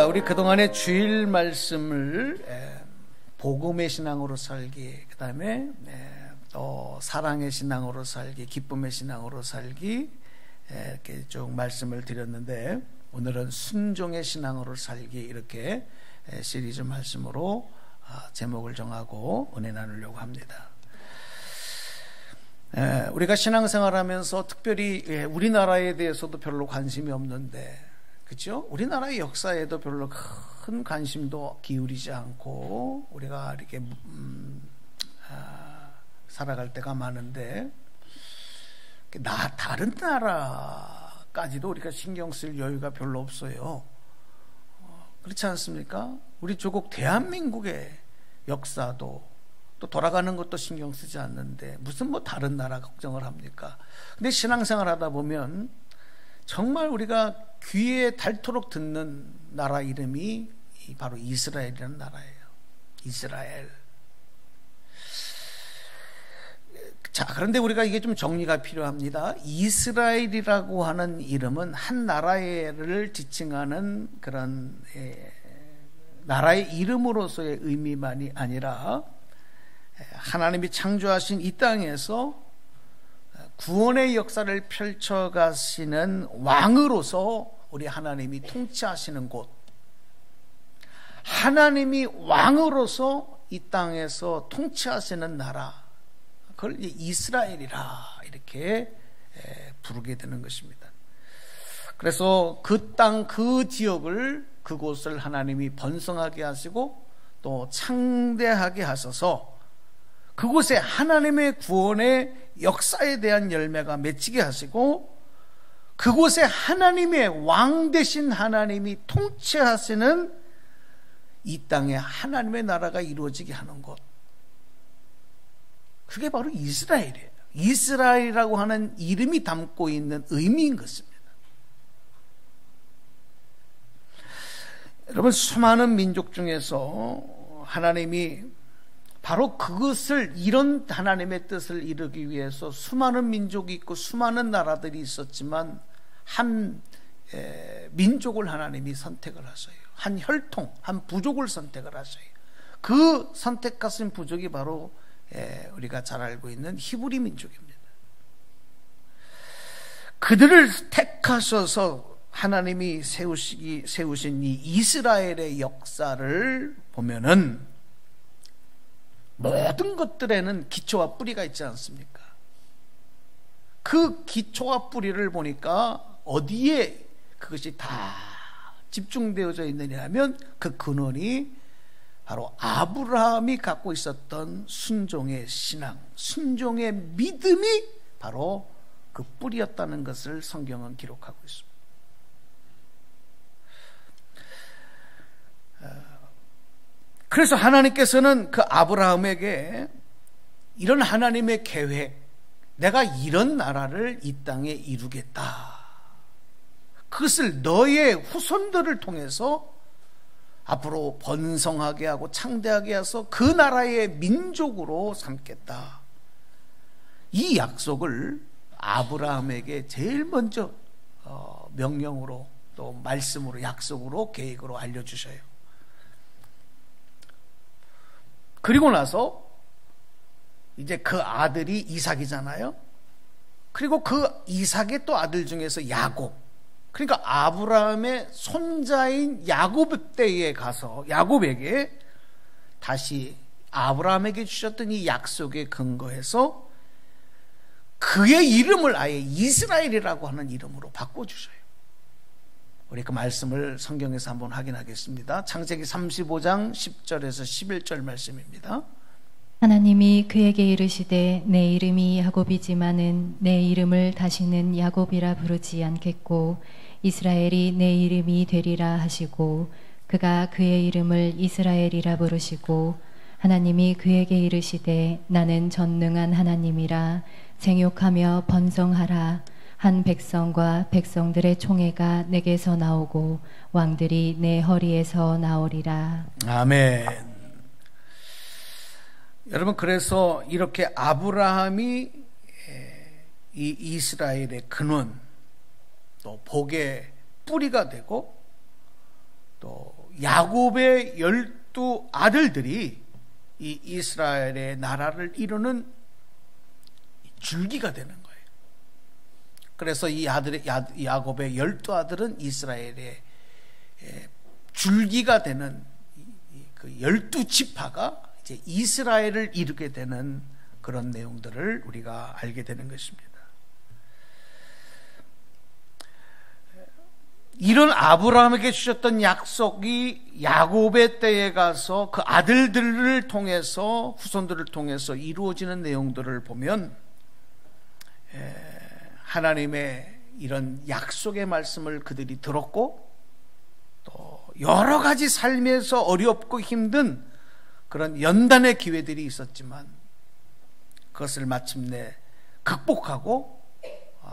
우리 그동안의 주일 말씀을 복음의 신앙으로 살기, 그 다음에 또 사랑의 신앙으로 살기, 기쁨의 신앙으로 살기, 이렇게 쭉 말씀을 드렸는데, 오늘은 순종의 신앙으로 살기, 이렇게 시리즈 말씀으로 제목을 정하고 은혜 나누려고 합니다. 우리가 신앙생활하면서 특별히 우리나라에 대해서도 별로 관심이 없는데, 그렇죠? 우리나라의 역사에도 별로 큰 관심도 기울이지 않고 우리가 이렇게 살아갈 때가 많은데, 다른 나라까지도 우리가 신경 쓸 여유가 별로 없어요. 그렇지 않습니까? 우리 조국 대한민국의 역사도 또 돌아가는 것도 신경 쓰지 않는데 무슨 다른 나라 걱정을 합니까? 근데 신앙생활 하다 보면 정말 우리가 귀에 닳도록 듣는 나라 이름이 바로 이스라엘이라는 나라예요. 이스라엘. 자, 그런데 우리가 이게 좀 정리가 필요합니다. 이스라엘이라고 하는 이름은 한 나라를 지칭하는 그런 나라의 이름으로서의 의미만이 아니라 하나님이 창조하신 이 땅에서 구원의 역사를 펼쳐가시는 왕으로서 우리 하나님이 통치하시는 곳, 하나님이 왕으로서 이 땅에서 통치하시는 나라, 그걸 이스라엘이라 이렇게 부르게 되는 것입니다. 그래서 그 땅, 그 지역을, 그곳을 하나님이 번성하게 하시고 또 창대하게 하셔서 그곳에 하나님의 구원의 역사에 대한 열매가 맺히게 하시고, 그곳에 하나님의 왕 되신 하나님이 통치하시는 이 땅에 하나님의 나라가 이루어지게 하는 곳, 그게 바로 이스라엘이에요. 이스라엘이라고 하는 이름이 담고 있는 의미인 것입니다. 여러분, 수많은 민족 중에서 하나님이 바로 그것을, 이런 하나님의 뜻을 이루기 위해서 수많은 민족이 있고 수많은 나라들이 있었지만 한 민족을 하나님이 선택을 하셔요. 한 혈통, 한 부족을 선택을 하셔요. 그 선택하신 부족이 바로 우리가 잘 알고 있는 히브리 민족입니다. 그들을 택하셔서 하나님이 세우신 이 이스라엘의 역사를 보면은 모든 것들에는 기초와 뿌리가 있지 않습니까? 그 기초와 뿌리를 보니까 어디에 그것이 다 집중되어져 있느냐 하면 그 근원이 바로 아브라함이 갖고 있었던 순종의 신앙, 순종의 믿음이 바로 그 뿌리였다는 것을 성경은 기록하고 있습니다. 그래서 하나님께서는 그 아브라함에게 이런 하나님의 계획, 내가 이런 나라를 이 땅에 이루겠다, 그것을 너의 후손들을 통해서 앞으로 번성하게 하고 창대하게 해서 그 나라의 민족으로 삼겠다, 이 약속을 아브라함에게 제일 먼저 명령으로, 또 말씀으로, 약속으로, 계획으로 알려주셔요. 그리고 나서 이제 그 아들이 이삭이잖아요. 그리고 그 이삭의 또 아들 중에서 야곱, 그러니까 아브라함의 손자인 야곱 때에 가서 야곱에게 다시 아브라함에게 주셨던 이 약속에 근거해서 그의 이름을 아예 이스라엘이라고 하는 이름으로 바꿔주셔요. 우리 그 말씀을 성경에서 한번 확인하겠습니다. 창세기 35장 10절에서 11절 말씀입니다. 하나님이 그에게 이르시되 내 이름이 야곱이지만은 내 이름을 다시는 야곱이라 부르지 않겠고 이스라엘이 내 이름이 되리라 하시고 그가 그의 이름을 이스라엘이라 부르시고 하나님이 그에게 이르시되 나는 전능한 하나님이라 생육하며 번성하라 한 백성과 백성들의 총회가 내게서 나오고 왕들이 내 허리에서 나오리라. 아멘. 여러분, 그래서 이렇게 아브라함이 이 이스라엘의 근원, 또 복의 뿌리가 되고 또 야곱의 12 아들들이 이 이스라엘의 나라를 이루는 줄기가 되는 거예요. 그래서 이 야곱의 12 아들은 이스라엘의 줄기가 되는 그 12지파가 이제 이스라엘을 이루게 되는 그런 내용들을 우리가 알게 되는 것입니다. 이런 아브라함에게 주셨던 약속이 야곱의 때에 가서 그 아들들을 통해서, 후손들을 통해서 이루어지는 내용들을 보면 하나님의 이런 약속의 말씀을 그들이 들었고 또 여러 가지 삶에서 어렵고 힘든 그런 연단의 기회들이 있었지만 그것을 마침내 극복하고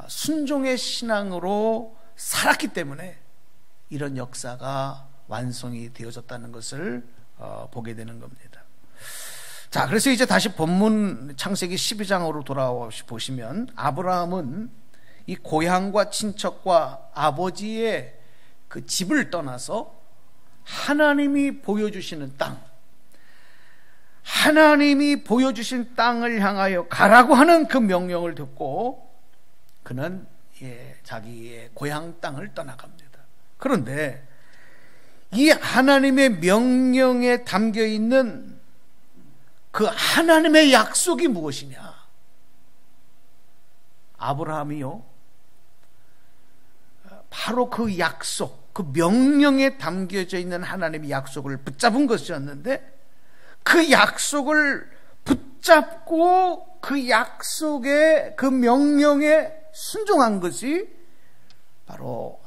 순종의 신앙으로 살았기 때문에 이런 역사가 완성이 되어졌다는 것을 보게 되는 겁니다. 자, 그래서 이제 다시 본문 창세기 12장으로 돌아와 보시면 아브라함은 이 고향과 친척과 아버지의 그 집을 떠나서 하나님이 보여주시는 땅, 하나님이 보여주신 땅을 향하여 가라고 하는 그 명령을 듣고 그는 자기의 고향 땅을 떠나갑니다. 그런데 이 하나님의 명령에 담겨 있는 그 하나님의 약속이 무엇이냐? 아브라함이요, 바로 그 약속, 그 명령에 담겨져 있는 하나님의 약속을 붙잡은 것이었는데 그 약속을 붙잡고 그 약속의 그 명령에 순종한 것이 바로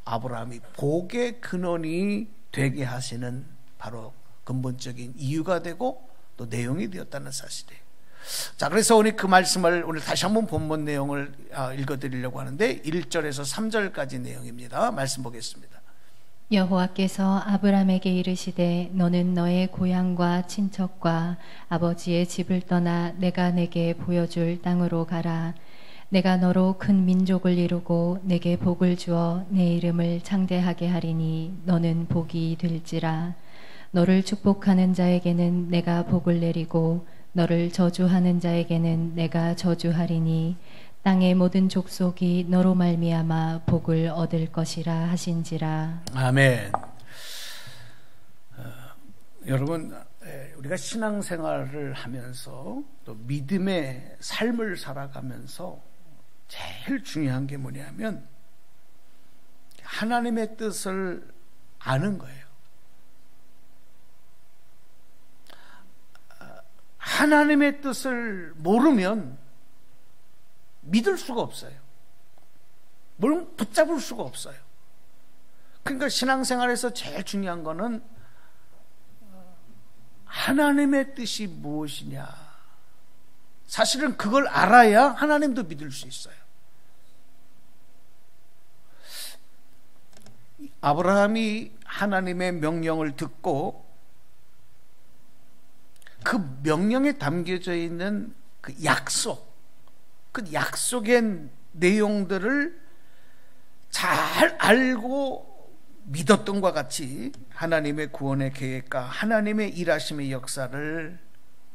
아브라함이 복의 근원이 되게 하시는 바로 근본적인 이유가 되고 또 내용이 되었다는 사실이에요. 자, 그래서 오늘 그 말씀을 오늘 다시 한번 본문 내용을 읽어드리려고 하는데 1절에서 3절까지 내용입니다. 말씀 보겠습니다. 여호와께서 아브라함에게 이르시되 너는 너의 고향과 친척과 아버지의 집을 떠나 내가 내게 보여줄 땅으로 가라. 내가 너로 큰 민족을 이루고 내게 복을 주어 내 이름을 창대하게 하리니 너는 복이 될지라. 너를 축복하는 자에게는 내가 복을 내리고 너를 저주하는 자에게는 내가 저주하리니 땅의 모든 족속이 너로 말미암아 복을 얻을 것이라 하신지라. 아멘. 여러분, 우리가 신앙생활을 하면서 또 믿음의 삶을 살아가면서 제일 중요한 게 뭐냐면 하나님의 뜻을 아는 거예요. 하나님의 뜻을 모르면 믿을 수가 없어요. 뭘 붙잡을 수가 없어요. 그러니까 신앙생활에서 제일 중요한 거는 하나님의 뜻이 무엇이냐. 사실은 그걸 알아야 하나님도 믿을 수 있어요. 아브라함이 하나님의 명령을 듣고 그 명령에 담겨져 있는 그 약속, 그 약속의 내용들을 잘 알고 믿었던 것과 같이 하나님의 구원의 계획과 하나님의 일하심의 역사를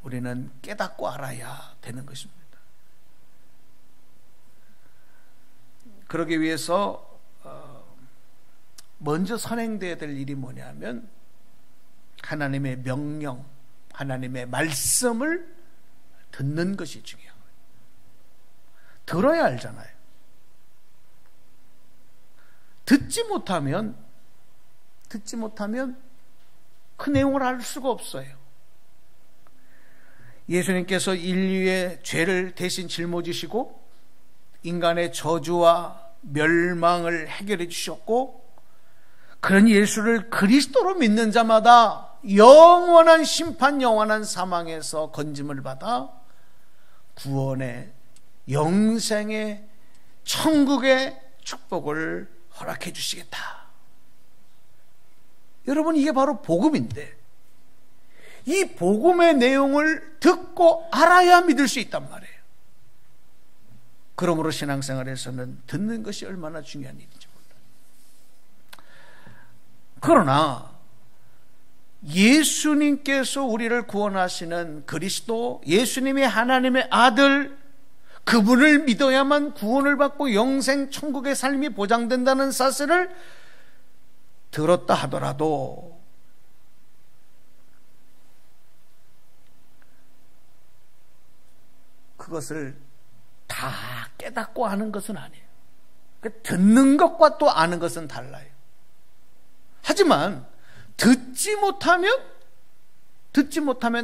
우리는 깨닫고 알아야 되는 것입니다. 그러기 위해서 먼저 선행되어야 될 일이 뭐냐면 하나님의 명령, 하나님의 말씀을 듣는 것이 중요해요. 들어야 알잖아요. 듣지 못하면 그 내용을 알 수가 없어요. 예수님께서 인류의 죄를 대신 짊어지시고 인간의 저주와 멸망을 해결해 주셨고, 그런 예수를 그리스도로 믿는 자마다 영원한 심판, 영원한 사망에서 건짐을 받아 구원의 영생의 천국의 축복을 허락해 주시겠다. 여러분, 이게 바로 복음인데 이 복음의 내용을 듣고 알아야 믿을 수 있단 말이에요. 그러므로 신앙생활에서는 듣는 것이 얼마나 중요한 일인지 몰라요. 그러나 예수님께서 우리를 구원하시는 그리스도, 예수님이 하나님의 아들, 그분을 믿어야만 구원을 받고 영생 천국의 삶이 보장된다는 사실을 들었다 하더라도 그것을 다 깨닫고 아는 것은 아니에요. 듣는 것과 또 아는 것은 달라요. 하지만 듣지 못하면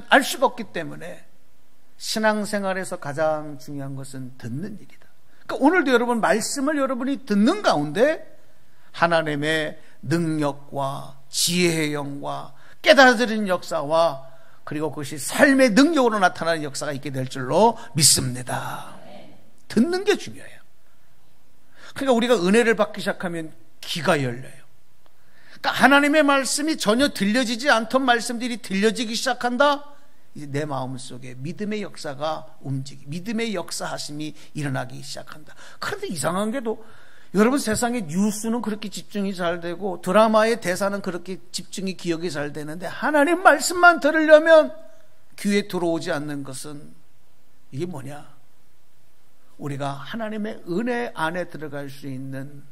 알 수가 없기 때문에 신앙생활에서 가장 중요한 것은 듣는 일이다. 그러니까 오늘도 여러분 말씀을 여러분이 듣는 가운데 하나님의 능력과 지혜의 영과 깨달아지는 역사와 그리고 그것이 삶의 능력으로 나타나는 역사가 있게 될 줄로 믿습니다. 듣는 게 중요해요. 그러니까 우리가 은혜를 받기 시작하면 귀가 열려요. 그러니까 하나님의 말씀이 전혀 들려지지 않던 말씀들이 들려지기 시작한다. 이제 내 마음속에 믿음의 역사가 믿음의 역사하심이 일어나기 시작한다. 그런데 이상한 게도 여러분 세상에 뉴스는 그렇게 집중이 잘 되고 드라마의 대사는 그렇게 집중이 기억이 잘 되는데 하나님 말씀만 들으려면 귀에 들어오지 않는 것은 이게 뭐냐? 우리가 하나님의 은혜 안에 들어갈 수 있는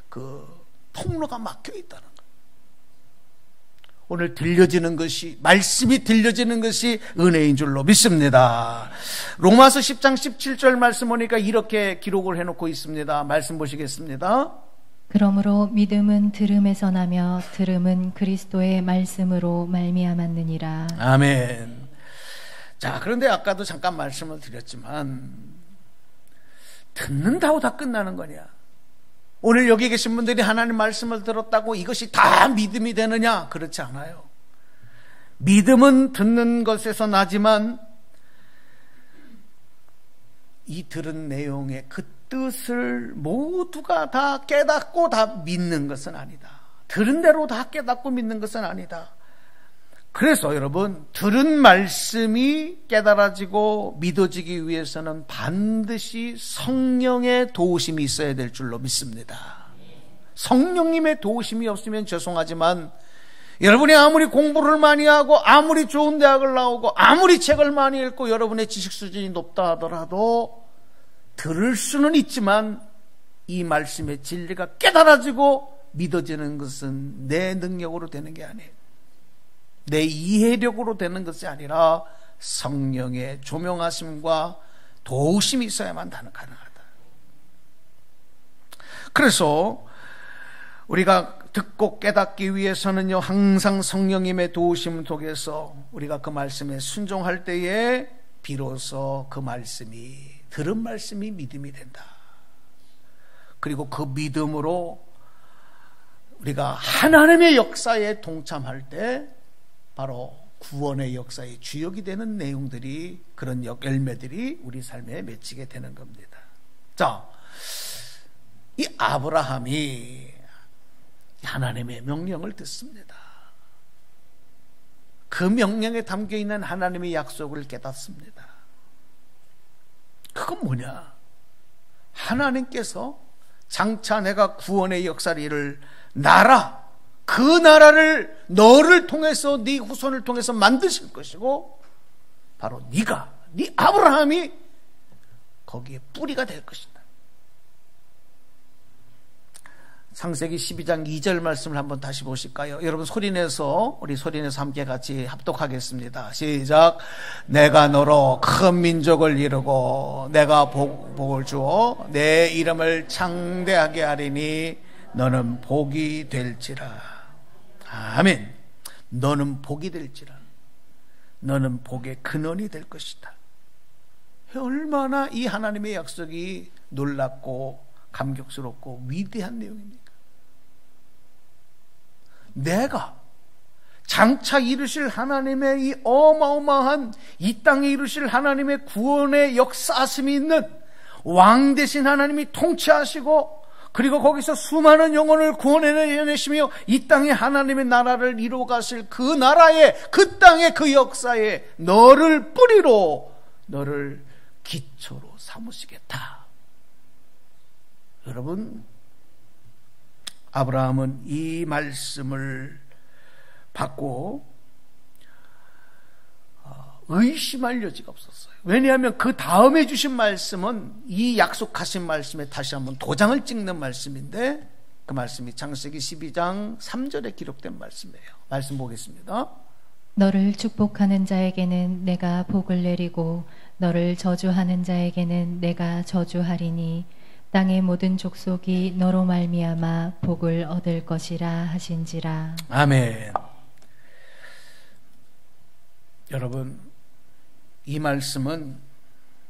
그 통로가 막혀 있다는 거예요. 오늘 들려지는 것이, 말씀이 들려지는 것이 은혜인 줄로 믿습니다. 로마서 10장 17절 말씀 보니까 이렇게 기록을 해놓고 있습니다. 말씀 보시겠습니다. 그러므로 믿음은 들음에서 나며 들음은 그리스도의 말씀으로 말미암았느니라. 아멘. 자, 그런데 아까도 잠깐 말씀을 드렸지만 듣는다고 다 끝나는 거냐? 오늘 여기 계신 분들이 하나님 말씀을 들었다고 이것이 다 믿음이 되느냐? 그렇지 않아요. 믿음은 듣는 것에서 나지만 이 들은 내용의 그 뜻을 모두가 다 깨닫고 다 믿는 것은 아니다. 들은 대로 다 깨닫고 믿는 것은 아니다. 그래서 여러분, 들은 말씀이 깨달아지고 믿어지기 위해서는 반드시 성령의 도우심이 있어야 될 줄로 믿습니다. 성령님의 도우심이 없으면 죄송하지만 여러분이 아무리 공부를 많이 하고 아무리 좋은 대학을 나오고 아무리 책을 많이 읽고 여러분의 지식 수준이 높다 하더라도 들을 수는 있지만 이 말씀의 진리가 깨달아지고 믿어지는 것은 내 능력으로 되는 게 아니에요. 내 이해력으로 되는 것이 아니라 성령의 조명하심과 도우심이 있어야만 가능하다. 그래서 우리가 듣고 깨닫기 위해서는요, 항상 성령님의 도우심 속에서 우리가 그 말씀에 순종할 때에 비로소 그 말씀이, 들은 말씀이 믿음이 된다. 그리고 그 믿음으로 우리가 하나님의 역사에 동참할 때 바로 구원의 역사의 주역이 되는 내용들이, 그런 열매들이 우리 삶에 맺히게 되는 겁니다. 자, 이 아브라함이 하나님의 명령을 듣습니다. 그 명령에 담겨있는 하나님의 약속을 깨닫습니다. 그건 뭐냐? 하나님께서 장차 내가 구원의 역사를 그 나라를 너를 통해서, 네 후손을 통해서 만드실 것이고 바로 네 아브라함이 거기에 뿌리가 될 것이다. 창세기 12장 2절 말씀을 한번 다시 보실까요? 여러분 우리 소리내서 함께 같이 합독하겠습니다. 시작. 내가 너로 큰 민족을 이루고 내가 복을 주어 내 이름을 창대하게 하리니 너는 복이 될지라. 아멘. 너는 복이 될지라. 너는 복의 근원이 될 것이다. 얼마나 이 하나님의 약속이 놀랍고 감격스럽고 위대한 내용입니까? 내가 장차 이루실 하나님의 이 어마어마한, 이 땅에 이루실 하나님의 구원의 역사심이 있는 왕 대신 하나님이 통치하시고, 그리고 거기서 수많은 영혼을 구원해내시며 이 땅에 하나님의 나라를 이루어가실 그 나라에, 그 땅에, 그 역사에 너를 뿌리로, 너를 기초로 삼으시겠다. 여러분, 아브라함은 이 말씀을 받고 의심할 여지가 없었어요. 왜냐하면 그 다음에 주신 말씀은 이 약속하신 말씀에 다시 한번 도장을 찍는 말씀인데, 그 말씀이 창세기 12장 3절에 기록된 말씀이에요. 말씀 보겠습니다. 너를 축복하는 자에게는 내가 복을 내리고 너를 저주하는 자에게는 내가 저주하리니 땅의 모든 족속이 너로 말미암아 복을 얻을 것이라 하신지라. 아멘. 여러분, 이 말씀은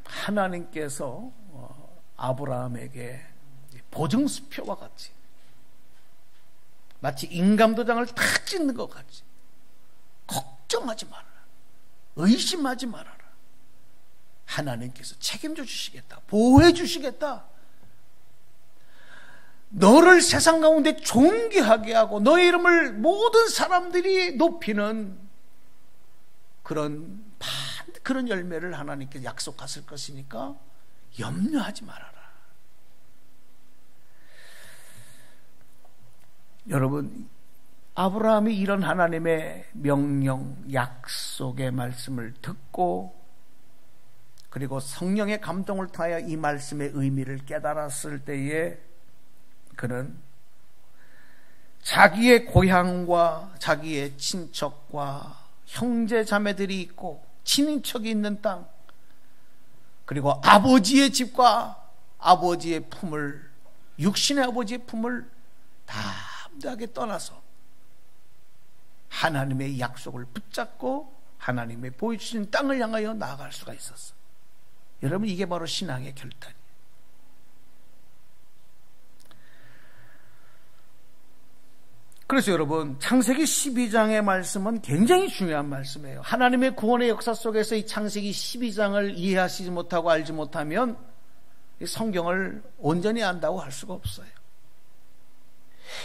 하나님께서 아브라함에게 보증수표와 같이, 마치 인감도장을 탁 찍는 것 같이, 걱정하지 말아라, 의심하지 말아라, 하나님께서 책임져 주시겠다, 보호해 주시겠다, 너를 세상 가운데 존귀하게 하고 너의 이름을 모든 사람들이 높이는 그런 열매를 하나님께서 약속하실 것이니까 염려하지 말아라. 여러분, 아브라함이 이런 하나님의 명령, 약속의 말씀을 듣고, 그리고 성령의 감동을 통하여 이 말씀의 의미를 깨달았을 때에 그는 자기의 고향과 자기의 친척과 형제 자매들이 있고 친인척이 있는 땅, 그리고 아버지의 집과 아버지의 품을, 육신의 아버지의 품을 담대하게 떠나서 하나님의 약속을 붙잡고 하나님의 보여주신 땅을 향하여 나아갈 수가 있었어. 여러분, 이게 바로 신앙의 결단이에요. 그래서 여러분, 창세기 12장의 말씀은 굉장히 중요한 말씀이에요. 하나님의 구원의 역사 속에서 이 창세기 12장을 이해하시지 못하고 알지 못하면 이 성경을 온전히 안다고 할 수가 없어요.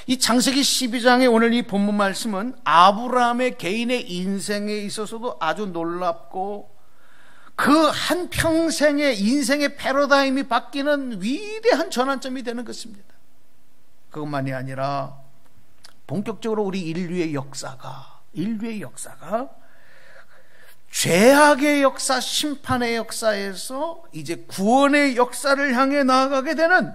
이 창세기 12장의 오늘 이 본문 말씀은 아브라함의 개인의 인생에 있어서도 아주 놀랍고, 그 한평생의 인생의 패러다임이 바뀌는 위대한 전환점이 되는 것입니다. 그것만이 아니라 본격적으로 우리 인류의 역사가 죄악의 역사, 심판의 역사에서 이제 구원의 역사를 향해 나아가게 되는,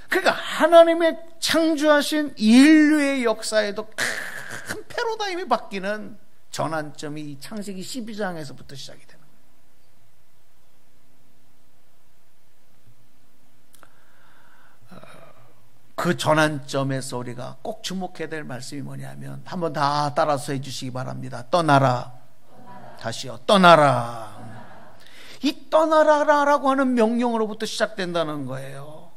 그러니까 하나님의 창조하신 인류의 역사에도 큰 패러다임이 바뀌는 전환점이 창세기 12장에서부터 시작이 되는 거예요. 그 전환점에서 우리가 꼭 주목해야 될 말씀이 뭐냐면, 한번 다 따라서 해주시기 바랍니다. 떠나라. 다시요. 떠나라. 이 떠나라라고 하는 명령으로부터 시작된다는 거예요.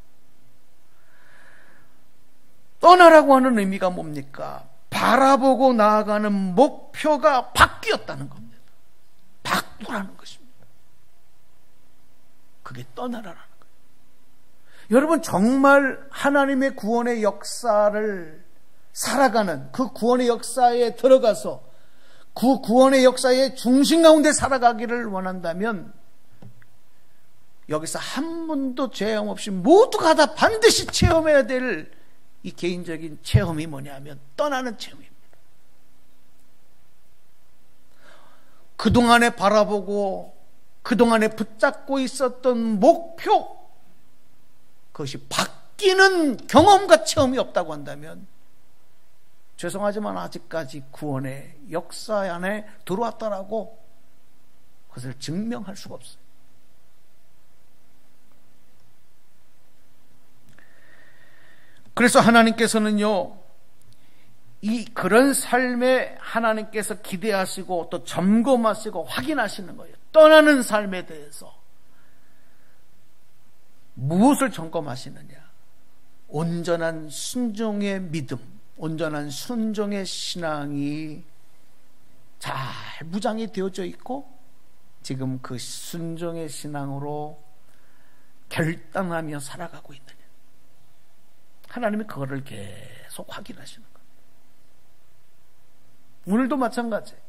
떠나라고 하는 의미가 뭡니까? 바라보고 나아가는 목표가 바뀌었다는 겁니다. 바꾸라는 것입니다. 그게 떠나라라는 거예요. 여러분, 정말 하나님의 구원의 역사를 살아가는, 그 구원의 역사에 들어가서 그 구원의 역사의 중심 가운데 살아가기를 원한다면, 여기서 한 분도 제한 없이 모두가 다 반드시 체험해야 될 이 개인적인 체험이 뭐냐면 떠나는 체험입니다. 그동안에 바라보고 그동안에 붙잡고 있었던 목표, 그것이 바뀌는 경험과 체험이 없다고 한다면, 죄송하지만 아직까지 구원의 역사 안에 들어왔다라고 그것을 증명할 수가 없어요. 그래서 하나님께서는요, 그런 삶에 하나님께서 기대하시고 또 점검하시고 확인하시는 거예요. 떠나는 삶에 대해서 무엇을 점검하시느냐? 온전한 순종의 믿음, 온전한 순종의 신앙이 잘 무장이 되어져 있고, 지금 그 순종의 신앙으로 결단하며 살아가고 있느냐? 하나님이 그거를 계속 확인하시는 거예요. 오늘도 마찬가지예요.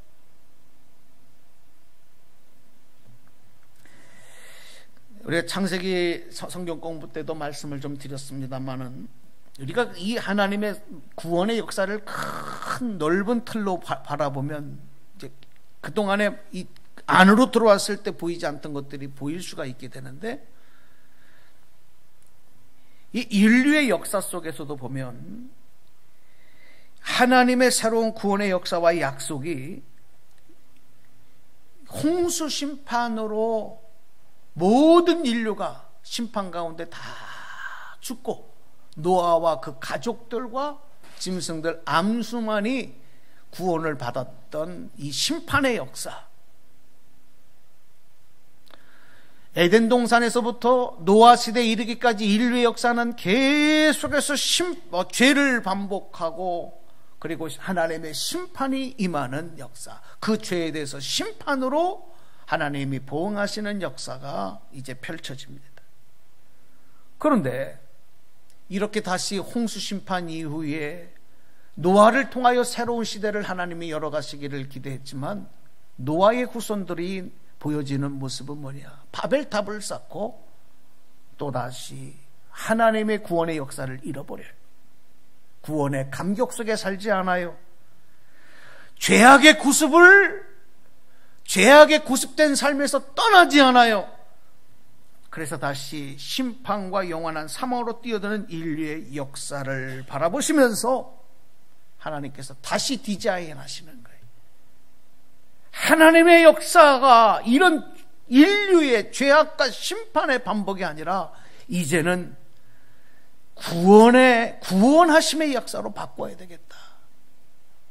우리가 창세기 성경 공부 때도 말씀을 좀 드렸습니다만은, 우리가 이 하나님의 구원의 역사를 큰 넓은 틀로 바라보면 이제 그동안에 이 안으로 들어왔을 때 보이지 않던 것들이 보일 수가 있게 되는데, 이 인류의 역사 속에서도 보면 하나님의 새로운 구원의 역사와 약속이 홍수 심판으로 모든 인류가 심판 가운데 다 죽고 노아와 그 가족들과 짐승들 암수만이 구원을 받았던 이 심판의 역사, 에덴 동산에서부터 노아 시대에 이르기까지 인류의 역사는 계속해서 죄를 반복하고, 그리고 하나님의 심판이 임하는 역사, 그 죄에 대해서 심판으로 하나님이 보응하시는 역사가 이제 펼쳐집니다. 그런데 이렇게 다시 홍수 심판 이후에 노아를 통하여 새로운 시대를 하나님이 열어가시기를 기대했지만, 노아의 후손들이 보여지는 모습은 뭐냐? 바벨탑을 쌓고 또다시 하나님의 구원의 역사를 잃어버려요. 구원의 감격 속에 살지 않아요. 죄악의 구습된 삶에서 떠나지 않아요. 그래서 다시 심판과 영원한 사망으로 뛰어드는 인류의 역사를 바라보시면서 하나님께서 다시 디자인하시는 거예요. 하나님의 역사가 이런 인류의 죄악과 심판의 반복이 아니라 이제는 구원하심의 역사로 바꿔야 되겠다.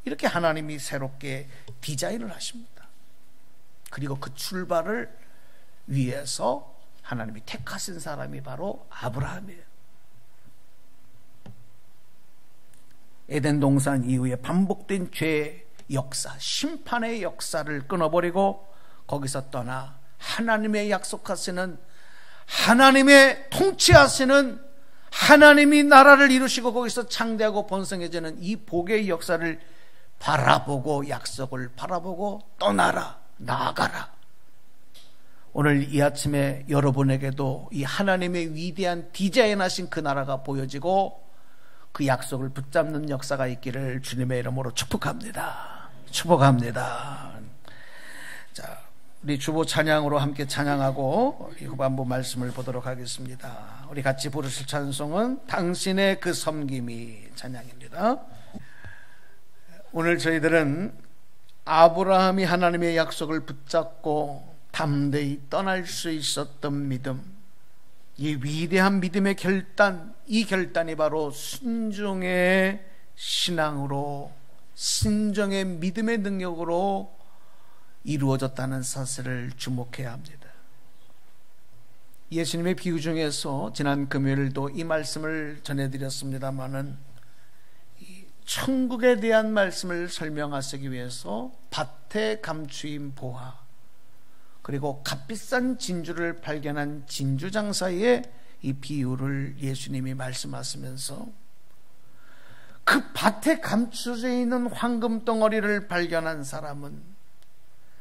이렇게 하나님이 새롭게 디자인을 하십니다. 그리고 그 출발을 위해서 하나님이 택하신 사람이 바로 아브라함이에요. 에덴 동산 이후에 반복된 죄의 역사, 심판의 역사를 끊어버리고 거기서 떠나 하나님의 약속하시는, 하나님의 통치하시는, 하나님이 나라를 이루시고 거기서 창대하고 번성해지는 이 복의 역사를 바라보고, 약속을 바라보고 떠나라, 나아가라. 오늘 이 아침에 여러분에게도 이 하나님의 위대한 디자인하신 그 나라가 보여지고 그 약속을 붙잡는 역사가 있기를 주님의 이름으로 축복합니다. 축복합니다. 자, 우리 주보 찬양으로 함께 찬양하고 후반부 말씀을 보도록 하겠습니다. 우리 같이 부르실 찬송은 당신의 그 섬김이 찬양입니다. 오늘 저희들은 아브라함이 하나님의 약속을 붙잡고 담대히 떠날 수 있었던 믿음, 이 위대한 믿음의 결단, 이 결단이 바로 순종의 신앙으로, 순종의 믿음의 능력으로 이루어졌다는 사실을 주목해야 합니다. 예수님의 비유 중에서 지난 금요일도 이 말씀을 전해드렸습니다마는 천국에 대한 말씀을 설명하시기 위해서 밭에 감추인 보화, 그리고 값비싼 진주를 발견한 진주장사의 이 비유를 예수님이 말씀하시면서 그 밭에 감춰져 있는 황금 덩어리를 발견한 사람은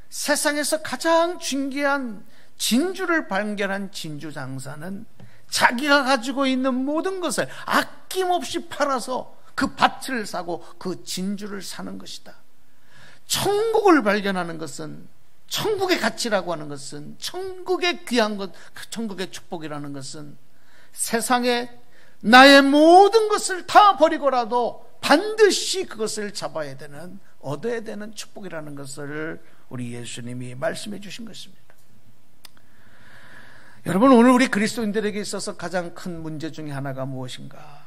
세상에서 가장 존귀한 진주를 발견한 진주장사는 자기가 가지고 있는 모든 것을 아낌없이 팔아서 그 밭을 사고 그 진주를 사는 것이다. 천국을 발견하는 것은, 천국의 가치라고 하는 것은, 천국의 귀한 것, 천국의 축복이라는 것은 세상에 나의 모든 것을 다 버리고라도 반드시 그것을 잡아야 되는, 얻어야 되는 축복이라는 것을 우리 예수님이 말씀해 주신 것입니다. 여러분, 오늘 우리 그리스도인들에게 있어서 가장 큰 문제 중에 하나가 무엇인가?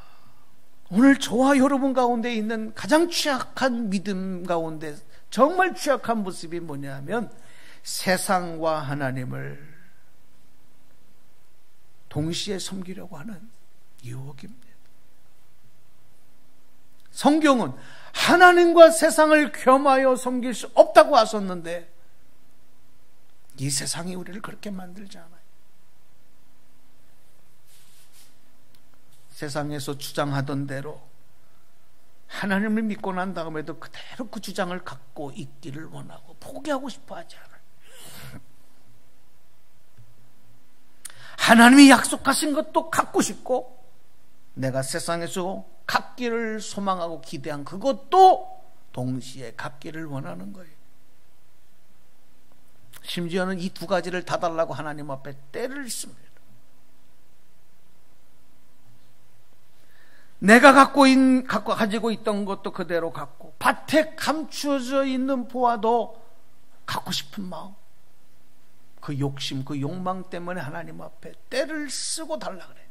오늘 저와 여러분 가운데 있는 가장 취약한 믿음 가운데 정말 취약한 모습이 뭐냐 하면 세상과 하나님을 동시에 섬기려고 하는 유혹입니다. 성경은 하나님과 세상을 겸하여 섬길 수 없다고 하셨는데 이 세상이 우리를 그렇게 만들지 않아요. 세상에서 주장하던 대로 하나님을 믿고 난 다음에도 그대로 그 주장을 갖고 있기를 원하고 포기하고 싶어 하지 않아요. 하나님이 약속하신 것도 갖고 싶고 내가 세상에서 갚기를 소망하고 기대한 그것도 동시에 갚기를 원하는 거예요. 심지어는 이 두 가지를 다 달라고 하나님 앞에 때를 씁니다. 내가 가지고 있던 것도 그대로 갖고, 밭에 감추어져 있는 보화도 갖고 싶은 마음, 그 욕심, 그 욕망 때문에 하나님 앞에 때를 쓰고 달라 그래.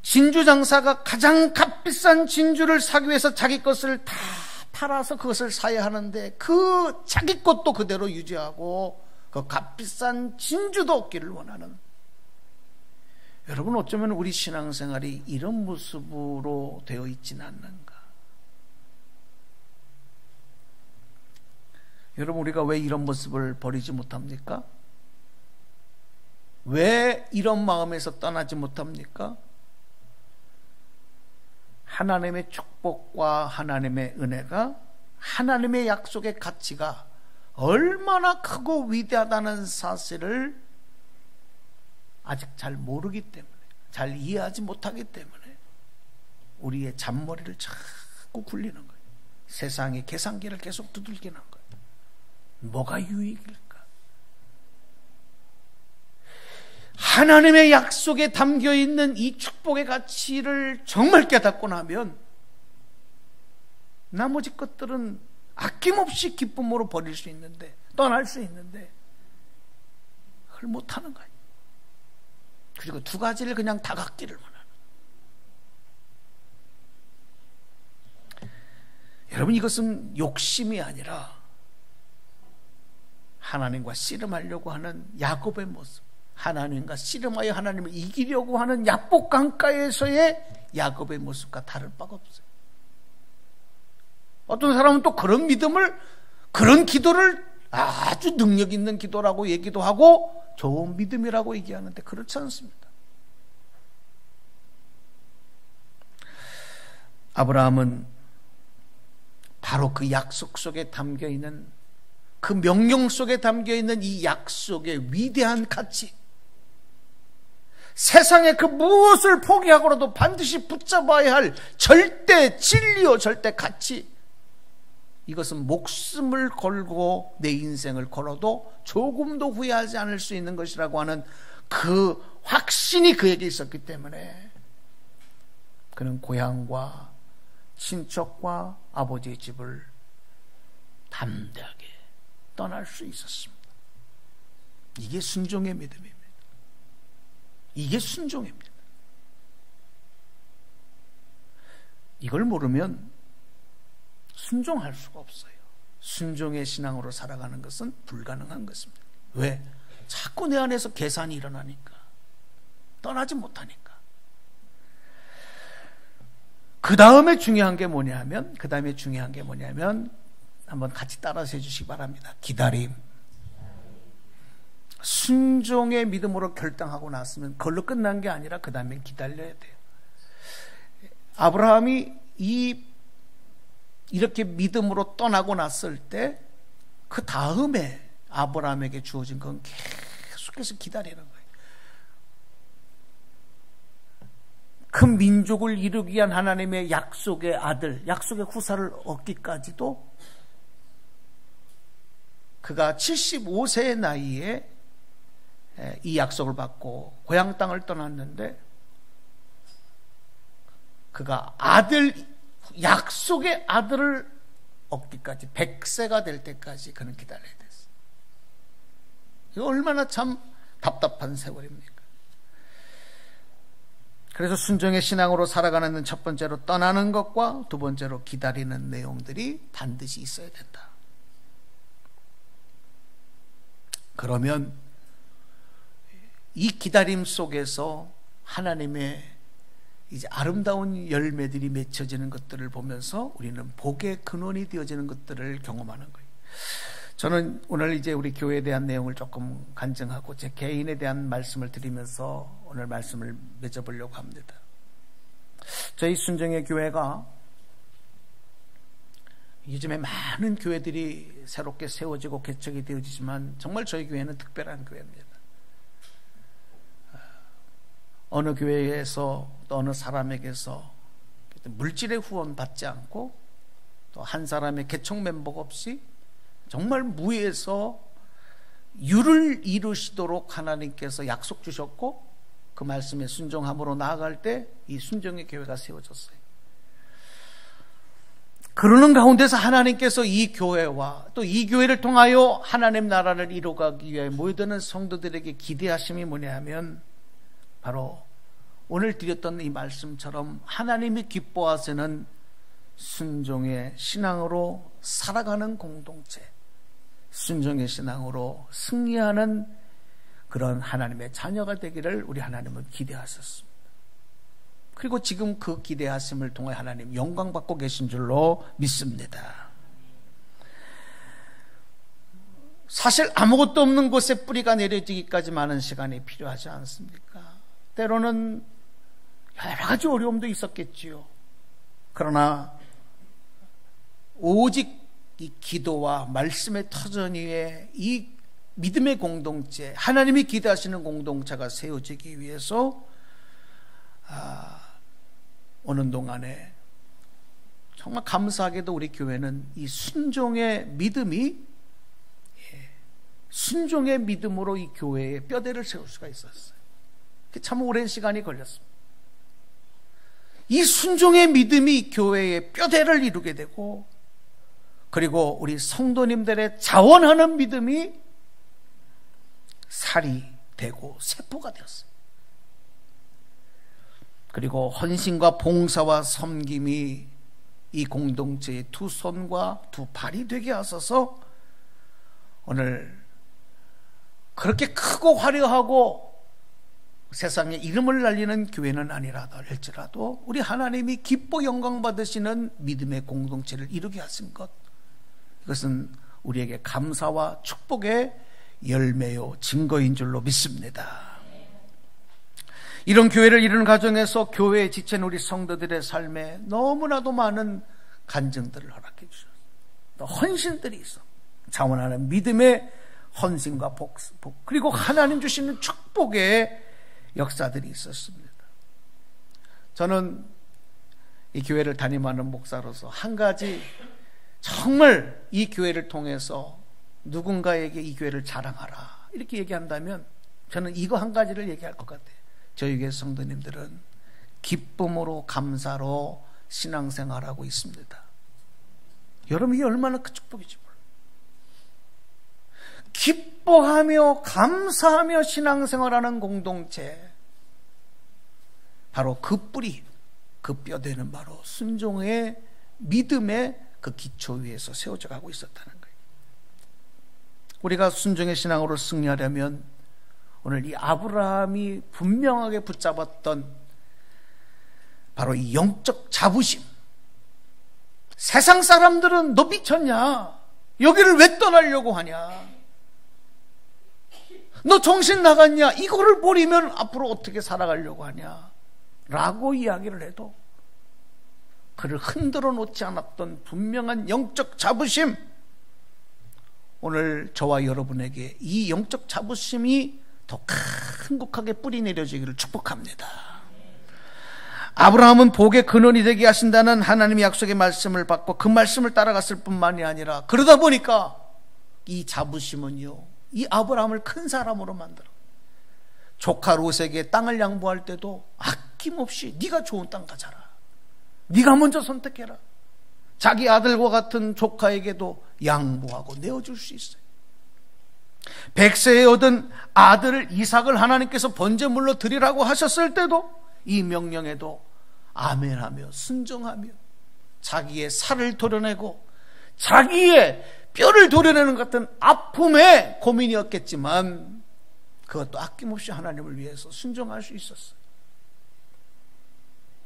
진주 장사가 가장 값비싼 진주를 사기 위해서 자기 것을 다 팔아서 그것을 사야 하는데, 그 자기 것도 그대로 유지하고 그 값비싼 진주도 얻기를 원하는, 여러분 어쩌면 우리 신앙생활이 이런 모습으로 되어 있지는 않는가? 여러분, 우리가 왜 이런 모습을 버리지 못합니까? 왜 이런 마음에서 떠나지 못합니까? 하나님의 축복과 하나님의 은혜가, 하나님의 약속의 가치가 얼마나 크고 위대하다는 사실을 아직 잘 모르기 때문에, 잘 이해하지 못하기 때문에 우리의 잔머리를 자꾸 굴리는 거예요. 세상의 계산기를 계속 두들기는 거예요. 뭐가 유익일까? 하나님의 약속에 담겨있는 이 축복의 가치를 정말 깨닫고 나면 나머지 것들은 아낌없이 기쁨으로 버릴 수 있는데, 떠날 수 있는데 그걸 못하는 거예요. 그리고 두 가지를 그냥 다 갖기를 원하는. 여러분, 이것은 욕심이 아니라 하나님과 씨름하려고 하는 야곱의 모습, 하나님과 씨름하여 하나님을 이기려고 하는 야복 강가에서의 야곱의 모습과 다를 바가 없어요. 어떤 사람은 또 그런 믿음을, 그런 기도를 아주 능력 있는 기도라고 얘기도 하고 좋은 믿음이라고 얘기하는데 그렇지 않습니다. 아브라함은 바로 그 약속 속에 담겨있는, 그 명령 속에 담겨있는 이 약속의 위대한 가치, 세상의 그 무엇을 포기하고라도 반드시 붙잡아야 할 절대 진리요 절대 가치, 이것은 목숨을 걸고 내 인생을 걸어도 조금도 후회하지 않을 수 있는 것이라고 하는 그 확신이 그에게 있었기 때문에 그는 고향과 친척과 아버지의 집을 담대하게 떠날 수 있었습니다. 이게 순종의 믿음입니다. 이게 순종입니다. 이걸 모르면 순종할 수가 없어요. 순종의 신앙으로 살아가는 것은 불가능한 것입니다. 왜? 자꾸 내 안에서 계산이 일어나니까, 떠나지 못하니까. 그 다음에 중요한 게 뭐냐면 한번 같이 따라서 해주시기 바랍니다. 기다림. 순종의 믿음으로 결단하고 났으면 그걸로 끝난 게 아니라 그 다음에 기다려야 돼요. 아브라함이 이렇게 믿음으로 떠나고 났을 때 그 다음에 아브라함에게 주어진 건 계속해서 기다리는 거예요. 그 민족을 이루기 위한 하나님의 약속의 아들, 약속의 후사를 얻기까지도 그가 75세의 나이에 이 약속을 받고 고향 땅을 떠났는데, 그가 약속의 아들을 얻기까지 100세가 될 때까지 그는 기다려야 됐어요. 이거 얼마나 참 답답한 세월입니까? 그래서 순종의 신앙으로 살아가는 첫 번째로 떠나는 것과 두 번째로 기다리는 내용들이 반드시 있어야 된다. 그러면 이 기다림 속에서 하나님의 이제 아름다운 열매들이 맺혀지는 것들을 보면서 우리는 복의 근원이 되어지는 것들을 경험하는 거예요. 저는 오늘 이제 우리 교회에 대한 내용을 조금 간증하고 제 개인에 대한 말씀을 드리면서 오늘 말씀을 맺어보려고 합니다. 저희 순종의 교회가 요즘에 많은 교회들이 새롭게 세워지고 개척이 되어지지만 정말 저희 교회는 특별한 교회입니다. 어느 교회에서 또 어느 사람에게서 물질의 후원 받지 않고 또 한 사람의 개척 멤버가 없이 정말 무에서 유를 이루시도록 하나님께서 약속 주셨고 그 말씀에 순종함으로 나아갈 때 이 순종의 교회가 세워졌어요. 그러는 가운데서 하나님께서 이 교회와 또 이 교회를 통하여 하나님 나라를 이루어가기 위해 모여드는 성도들에게 기대하심이 뭐냐 하면 바로 오늘 드렸던 이 말씀처럼 하나님이 기뻐하시는 순종의 신앙으로 살아가는 공동체, 순종의 신앙으로 승리하는 그런 하나님의 자녀가 되기를 우리 하나님은 기대하셨습니다. 그리고 지금 그 기대하심을 통해 하나님 영광 받고 계신 줄로 믿습니다. 사실 아무것도 없는 곳에 뿌리가 내려지기까지 많은 시간이 필요하지 않습니까? 때로는 여러 가지 어려움도 있었겠지요. 그러나 오직 이 기도와 말씀의 터전 위에 이 믿음의 공동체, 하나님이 기대하시는 공동체가 세워지기 위해서 오는 동안에 정말 감사하게도 우리 교회는 이 순종의 믿음이 순종의 믿음으로 이 교회의 뼈대를 세울 수가 있었어요. 참 오랜 시간이 걸렸습니다. 이 순종의 믿음이 교회의 뼈대를 이루게 되고 그리고 우리 성도님들의 자원하는 믿음이 살이 되고 세포가 되었어요. 그리고 헌신과 봉사와 섬김이 이 공동체의 두 손과 두 발이 되게 하셔서 오늘 그렇게 크고 화려하고 세상에 이름을 날리는 교회는 아니라도 할지라도 우리 하나님이 기뻐 영광 받으시는 믿음의 공동체를 이루게 하신 것, 이것은 우리에게 감사와 축복의 열매요 증거인 줄로 믿습니다. 이런 교회를 이루는 과정에서 교회에 지친 우리 성도들의 삶에 너무나도 많은 간증들을 허락해 주셨어요. 또 헌신들이 있어. 자원하는 믿음의 헌신과 복, 그리고 하나님 주시는 축복의 역사들이 있었습니다. 저는 이 교회를 담임하는 목사로서 한 가지 정말 이 교회를 통해서 누군가에게 이 교회를 자랑하라 이렇게 얘기한다면 저는 이거 한 가지를 얘기할 것 같아요. 저희 교회 성도님들은 기쁨으로 감사로 신앙생활하고 있습니다. 여러분 이게 얼마나 큰 축복이지 몰라요. 기뻐하며 감사하며 신앙생활하는 공동체, 바로 그 뿌리, 그 뼈대는 바로 순종의 믿음의 그 기초 위에서 세워져 가고 있었다는 거예요. 우리가 순종의 신앙으로 승리하려면 오늘 이 아브라함이 분명하게 붙잡았던 바로 이 영적 자부심, 세상 사람들은 너 미쳤냐? 여기를 왜 떠나려고 하냐? 너 정신 나갔냐? 이거를 버리면 앞으로 어떻게 살아가려고 하냐? 라고 이야기를 해도 그를 흔들어 놓지 않았던 분명한 영적 자부심, 오늘 저와 여러분에게 이 영적 자부심이 더 강국하게 뿌리 내려지기를 축복합니다. 아브라함은 복의 근원이 되게 하신다는 하나님의 약속의 말씀을 받고 그 말씀을 따라갔을 뿐만이 아니라 그러다 보니까 이 자부심은요, 이 아브라함을 큰 사람으로 만들어. 조카 롯에게 땅을 양보할 때도 아낌없이 네가 좋은 땅 가져라, 네가 먼저 선택해라. 자기 아들과 같은 조카에게도 양보하고 내어줄 수 있어요. 100세에 얻은 아들 이삭을 하나님께서 번제물로 드리라고 하셨을 때도 이 명령에도 아멘하며 순종하며 자기의 살을 도려내고 자기의 뼈를 도려내는 것 같은 아픔의 고민이었겠지만 그것도 아낌없이 하나님을 위해서 순종할 수 있었어요.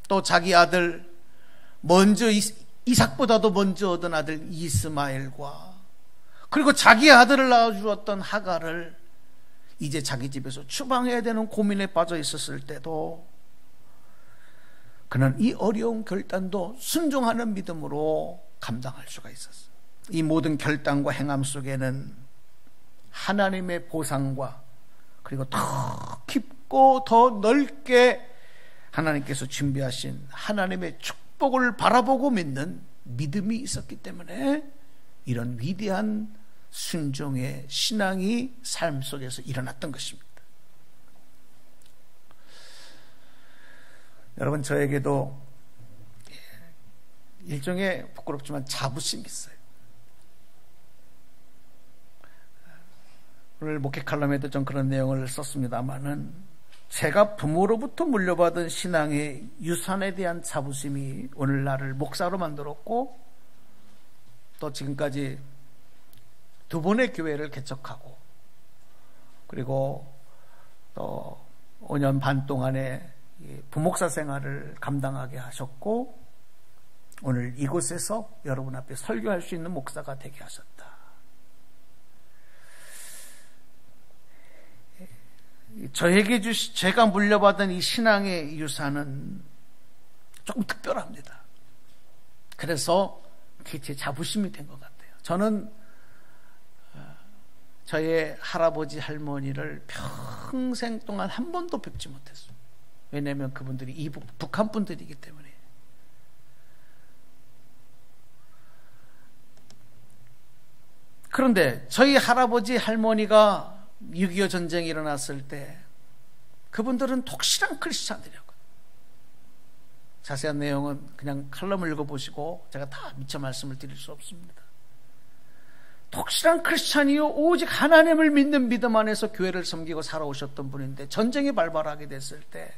또 자기 아들 먼저 이삭보다도 먼저 얻은 아들 이스마엘과 그리고 자기 아들을 낳아주었던 하갈을 이제 자기 집에서 추방해야 되는 고민에 빠져 있었을 때도 그는 이 어려운 결단도 순종하는 믿음으로 감당할 수가 있었어요. 이 모든 결단과 행함 속에는 하나님의 보상과 그리고 더 깊고 깊고 더 넓게 하나님께서 준비하신 하나님의 축복을 바라보고 믿는 믿음이 있었기 때문에 이런 위대한 순종의 신앙이 삶 속에서 일어났던 것입니다. 여러분, 저에게도 일종의 부끄럽지만 자부심이 있어요. 오늘 목회 칼럼에도 좀 그런 내용을 썼습니다만은 제가 부모로부터 물려받은 신앙의 유산에 대한 자부심이 오늘 나를 목사로 만들었고 또 지금까지 2번의 교회를 개척하고 그리고 또 5년 반 동안의 부목사 생활을 감당하게 하셨고 오늘 이곳에서 여러분 앞에 설교할 수 있는 목사가 되게 하셨다. 저에게 제가 물려받은 이 신앙의 유산은 조금 특별합니다. 그래서 그게 제 자부심이 된 것 같아요. 저는 저의 할아버지 할머니를 평생 동안 한 번도 뵙지 못했어요. 왜냐하면 그분들이 이북 북한 분들이기 때문에. 그런데 저희 할아버지 할머니가 6.25 전쟁이 일어났을 때 그분들은 독실한 크리스찬들이었거든요. 자세한 내용은 그냥 칼럼을 읽어보시고 제가 다 미처 말씀을 드릴 수 없습니다. 독실한 크리스찬이요 오직 하나님을 믿는 믿음 안에서 교회를 섬기고 살아오셨던 분인데 전쟁이 발발하게 됐을 때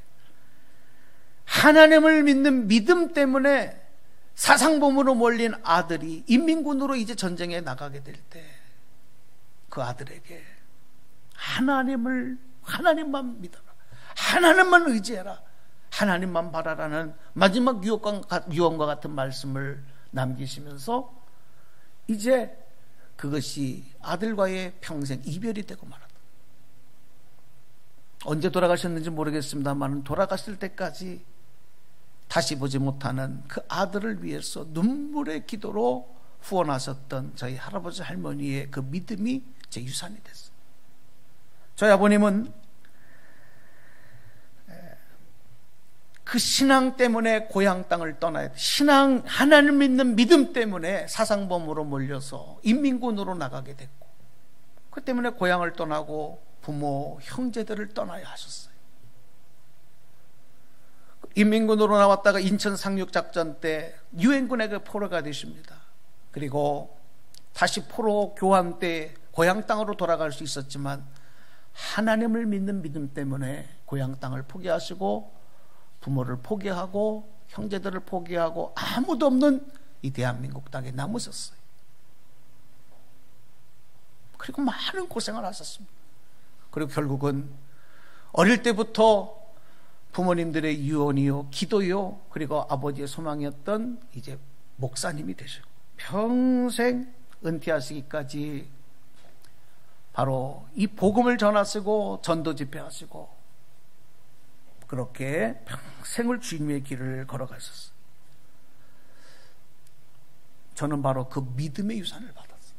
하나님을 믿는 믿음 때문에 사상범으로 몰린 아들이 인민군으로 이제 전쟁에 나가게 될 때 그 아들에게 하나님만 믿어라, 하나님만 의지해라, 하나님만 바라라는 마지막 유언과 같은 말씀을 남기시면서 이제 그것이 아들과의 평생 이별이 되고 말았다. 언제 돌아가셨는지 모르겠습니다만 돌아갔을 때까지 다시 보지 못하는 그 아들을 위해서 눈물의 기도로 후원하셨던 저희 할아버지 할머니의 그 믿음이 제 유산이 됐어요. 저희 아버님은 그 신앙 때문에 고향 땅을 떠나야 돼. 신앙, 하나님 믿는 믿음 때문에 사상범으로 몰려서 인민군으로 나가게 됐고 그 때문에 고향을 떠나고 부모, 형제들을 떠나야 하셨어요. 인민군으로 나왔다가 인천 상륙작전 때 유엔군에게 포로가 되십니다. 그리고 다시 포로 교환 때 고향 땅으로 돌아갈 수 있었지만 하나님을 믿는 믿음 때문에 고향 땅을 포기하시고 부모를 포기하고 형제들을 포기하고 아무도 없는 이 대한민국 땅에 남으셨어요. 그리고 많은 고생을 하셨습니다. 그리고 결국은 어릴 때부터 부모님들의 유언이요, 기도요, 그리고 아버지의 소망이었던 이제 목사님이 되시고 평생 은퇴하시기까지 바로 이 복음을 전하시고 전도 집회하시고 그렇게 평생을 주님의 길을 걸어가셨어요. 저는 바로 그 믿음의 유산을 받았어요.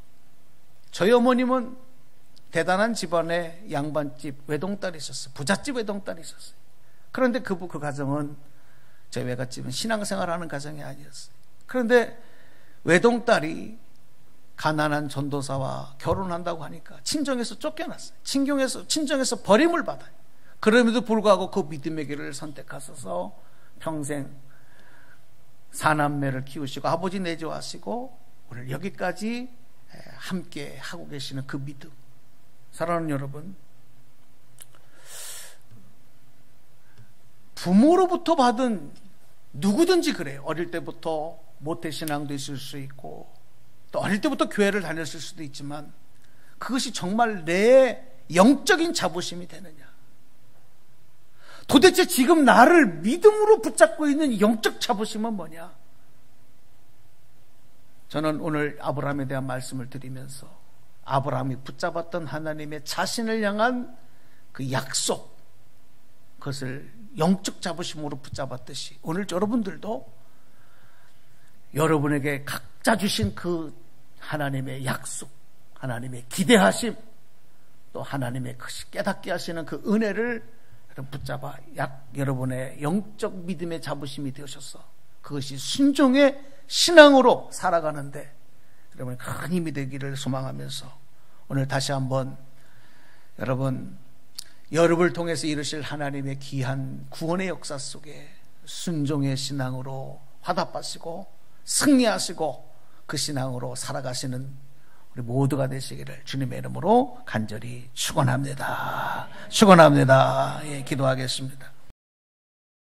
저희 어머님은 대단한 집안에 양반집 외동딸이 있었어요. 부잣집 외동딸이 있었어요. 그런데 그 가정은 저희 외갓집은 신앙생활하는 가정이 아니었어요. 그런데 외동딸이 가난한 전도사와 결혼한다고 하니까 친정에서 쫓겨났어요. 친정에서 버림을 받아요. 그럼에도 불구하고 그 믿음의 길을 선택하셔서 평생 사남매를 키우시고 아버지 내조하시고 오늘 여기까지 함께 하고 계시는 그 믿음. 사랑하는 여러분, 부모로부터 받은 누구든지 그래요. 어릴 때부터 모태신앙도 있을 수 있고 또 어릴 때부터 교회를 다녔을 수도 있지만 그것이 정말 내 영적인 자부심이 되느냐, 도대체 지금 나를 믿음으로 붙잡고 있는 영적 자부심은 뭐냐. 저는 오늘 아브라함에 대한 말씀을 드리면서 아브라함이 붙잡았던 하나님의 자신을 향한 그 약속, 그것을 영적 자부심으로 붙잡았듯이 오늘 여러분들도 여러분에게 각자 주신 그 하나님의 약속, 하나님의 기대하심, 또 하나님의 깨닫게 하시는 그 은혜를 붙잡아 여러분의 영적 믿음의 자부심이 되셔서 그것이 순종의 신앙으로 살아가는데 여러분 큰 힘이 되기를 소망하면서 오늘 다시 한번 여러분을 통해서 이루실 하나님의 귀한 구원의 역사 속에 순종의 신앙으로 화답하시고 승리하시고 그 신앙으로 살아가시는 우리 모두가 되시기를 주님의 이름으로 간절히 축원합니다. 축원합니다. 예, 기도하겠습니다.